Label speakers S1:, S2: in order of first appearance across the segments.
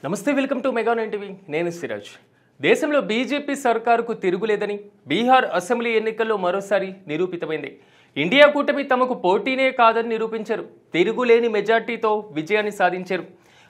S1: నమస్తే welcome to mega 9 TV నేను సిరాజ్ దేశంలో బీజేపీ సర్కారుకు తిరుగులేదని బీహార్ అసెంబ్లీ ఎన్నికల్లో మరోసారి నిరూపితమైంది. ఇండియా కూటమి తమకు పోటీనే కాదని నిరూపించారు. తిరుగులేని మెజార్టీతో విజయాన్ని సాధించారు.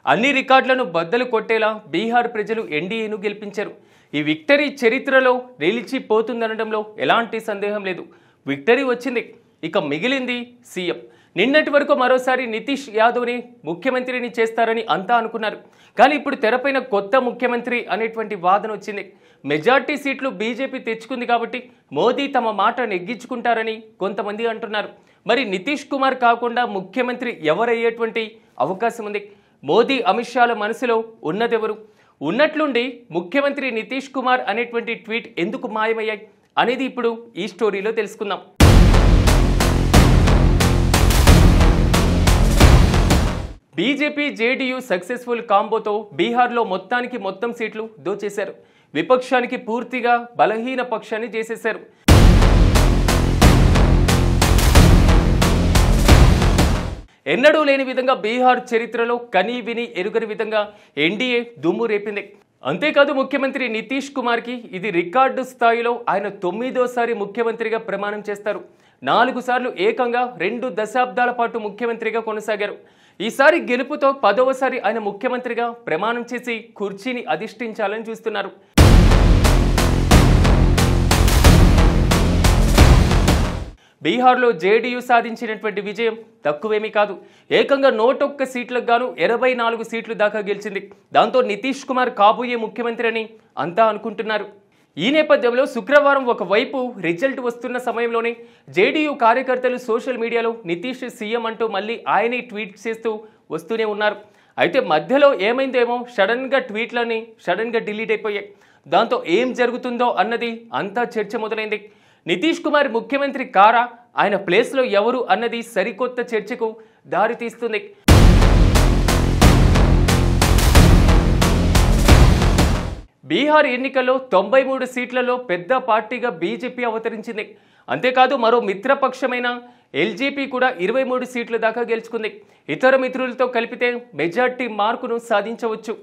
S1: అన్ని రికార్డులను బద్దలు కొట్టేలా బీహార్ ప్రజలు ఎన్డీఏను గెలిపించారు. ఈ విక్టరీ చరిత్రలో నిలిచిపోతుందనడంలో ఎలాంటి సందేహం లేదు. విక్టరీ వచ్చింది, ఇక మిగిలింది సీఎం. నిన్నటి వరకు మరోసారి నితీష్ యాదవ్ని ముఖ్యమంత్రిని చేస్తారని అంతా అనుకున్నారు. కానీ ఇప్పుడు తెరపైన కొత్త ముఖ్యమంత్రి అనేటువంటి వాదన వచ్చింది. మెజార్టీ సీట్లు బీజేపీ తెచ్చుకుంది కాబట్టి మోదీ తమ మాట నెగ్గించుకుంటారని కొంతమంది అంటున్నారు. మరి నితీష్ కుమార్ కాకుండా ముఖ్యమంత్రి ఎవరయ్యేటువంటి అవకాశం ఉంది? మోదీ అమిత్ షాల మనసులో ఉన్నదెవరు? ఉన్నట్లుండి ముఖ్యమంత్రి నితీష్ కుమార్ అనేటువంటి ట్వీట్ ఎందుకు మాయమయ్యాయి అనేది ఇప్పుడు ఈ స్టోరీలో తెలుసుకుందాం. బీజేపీ జేడీయూ సక్సెస్ఫుల్ కాంబోతో బీహార్లో మొత్తం సీట్లు దోచేశారు. విపక్షానికి పూర్తిగా బలహీన పక్షాన్ని చేసేశారు. ఎన్నడూ లేని విధంగా బీహార్ చరిత్రలో కనీ విని ఎరుగని విధంగా ఎన్డీఏ దుమ్ము రేపింది. అంతేకాదు ముఖ్యమంత్రి నితీష్ కుమార్కి ఇది రికార్డు స్థాయిలో ఆయన 9వ ముఖ్యమంత్రిగా ప్రమాణం చేస్తారు. 4 సార్లు ఏకంగా 2 దశాబ్దాల పాటు ముఖ్యమంత్రిగా కొనసాగారు. ఈసారి గెలుపుతో 10వ ఆయన ముఖ్యమంత్రిగా ప్రమాణం చేసి కుర్చీని అధిష్ఠించాలని చూస్తున్నారు. బీహార్లో జేడీయూ సాధించినటువంటి విజయం తక్కువేమీ కాదు. ఏకంగా 101 సీట్లకు గాను 84 సీట్లు దాకా గెలిచింది. దాంతో నితీష్ కుమార్ కాబోయే ముఖ్యమంత్రి అని అంతా అనుకుంటున్నారు. ఈ నేపథ్యంలో శుక్రవారం ఒకవైపు రిజల్ట్ వస్తున్న సమయంలోనే జేడీయూ కార్యకర్తలు సోషల్ మీడియాలో నితీష్ సీఎం అంటూ మళ్ళీ ఆయనే ట్వీట్ చేస్తూ వస్తూనే ఉన్నారు. అయితే మధ్యలో ఏమైందేమో సడన్గా డిలీట్ అయిపోయాయి. దాంతో ఏం జరుగుతుందో అన్నది అంతా చర్చ మొదలైంది. నితీష్ కుమార్ ముఖ్యమంత్రి కారా, ఆయన ప్లేస్లో ఎవరు అన్నది సరికొత్త చర్చకు దారితీస్తుంది. బీహార్ ఎన్నికల్లో 93 సీట్లలో పెద్ద పార్టీగా బీజేపీ అవతరించింది. అంతేకాదు మరో మిత్రపక్షమైన ఎల్జేపీ కూడా 23 సీట్ల దాకా గెలుచుకుంది. ఇతర మిత్రులతో కలిపితే మెజార్టీ మార్కును సాధించవచ్చు.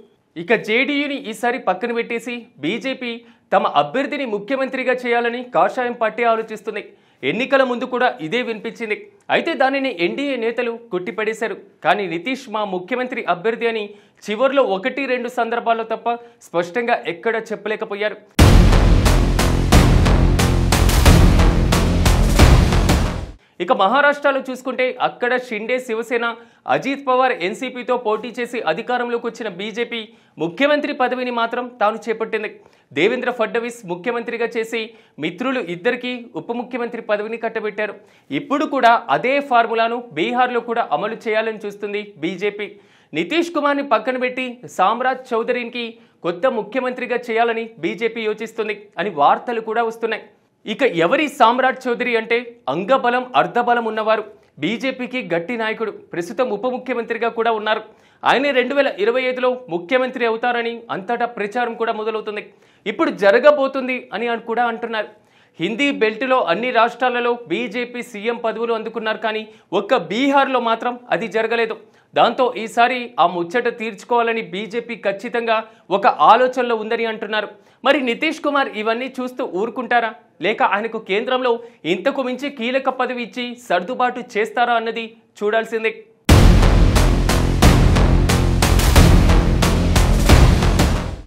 S1: ఇక జేడీయూని ఈసారి పక్కన పెట్టేసి బీజేపీ తమ అభ్యర్థిని ముఖ్యమంత్రిగా చేయాలని కాషాయం పార్టీ ఆలోచిస్తుంది. ఎన్నికల ముందు కూడా ఇదే వినిపించింది. అయితే దానిని ఎన్డీఏ నేతలు కొట్టిపడేశారు. కానీ నితీష్ మా ముఖ్యమంత్రి అభ్యర్థి అని చివర్లో 1-2 సందర్భాల్లో తప్ప స్పష్టంగా ఎక్కడ చెప్పలేకపోయారు. ఇక మహారాష్ట్రలో చూసుకుంటే అక్కడ షిండే శివసేన, అజిత్ పవార్ ఎన్సీపీతో పోటీ చేసి అధికారంలోకి వచ్చిన బీజేపీ ముఖ్యమంత్రి పదవిని మాత్రం తాను చేపట్టింది. దేవేంద్ర ఫడ్నవీస్ ముఖ్యమంత్రిగా చేసి మిత్రులు ఇద్దరికీ ఉప ముఖ్యమంత్రి పదవిని కట్టబెట్టారు. ఇప్పుడు కూడా అదే ఫార్ములాను బీహార్లో కూడా అమలు చేయాలని చూస్తుంది బీజేపీ. నితీష్ కుమార్ని పక్కన పెట్టి సామ్రాజ్ చౌదరికి కొత్త ముఖ్యమంత్రిగా చేయాలని బీజేపీ యోచిస్తుంది అని వార్తలు కూడా వస్తున్నాయి. ఇక ఎవరి సామ్రాట్ చౌదరి అంటే అంగబలం అర్ధబలం ఉన్నవారు. బీజేపీకి గట్టి నాయకుడు, ప్రస్తుతం ఉప ముఖ్యమంత్రిగా కూడా ఉన్నారు. ఆయన 2025లో ముఖ్యమంత్రి అవుతారని అంతటా ప్రచారం కూడా మొదలవుతుంది. ఇప్పుడు జరగబోతుంది అని కూడా అంటున్నారు. హిందీ బెల్ట్లో అన్ని రాష్ట్రాలలో బీజేపీ సీఎం పదవులు అందుకున్నారు. కానీ ఒక్క బీహార్లో మాత్రం అది జరగలేదు. దాంతో ఈసారి ఆ ముచ్చట తీర్చుకోవాలని బీజేపీ ఖచ్చితంగా ఒక ఆలోచనలో ఉందని అంటున్నారు. మరి నితీష్ కుమార్ ఇవన్నీ చూస్తూ ఊరుకుంటారా, లేక ఆయనకు కేంద్రంలో ఇంతకు మించి కీలక పదవి ఇచ్చి సర్దుబాటు చేస్తారా అన్నది చూడాల్సిందే.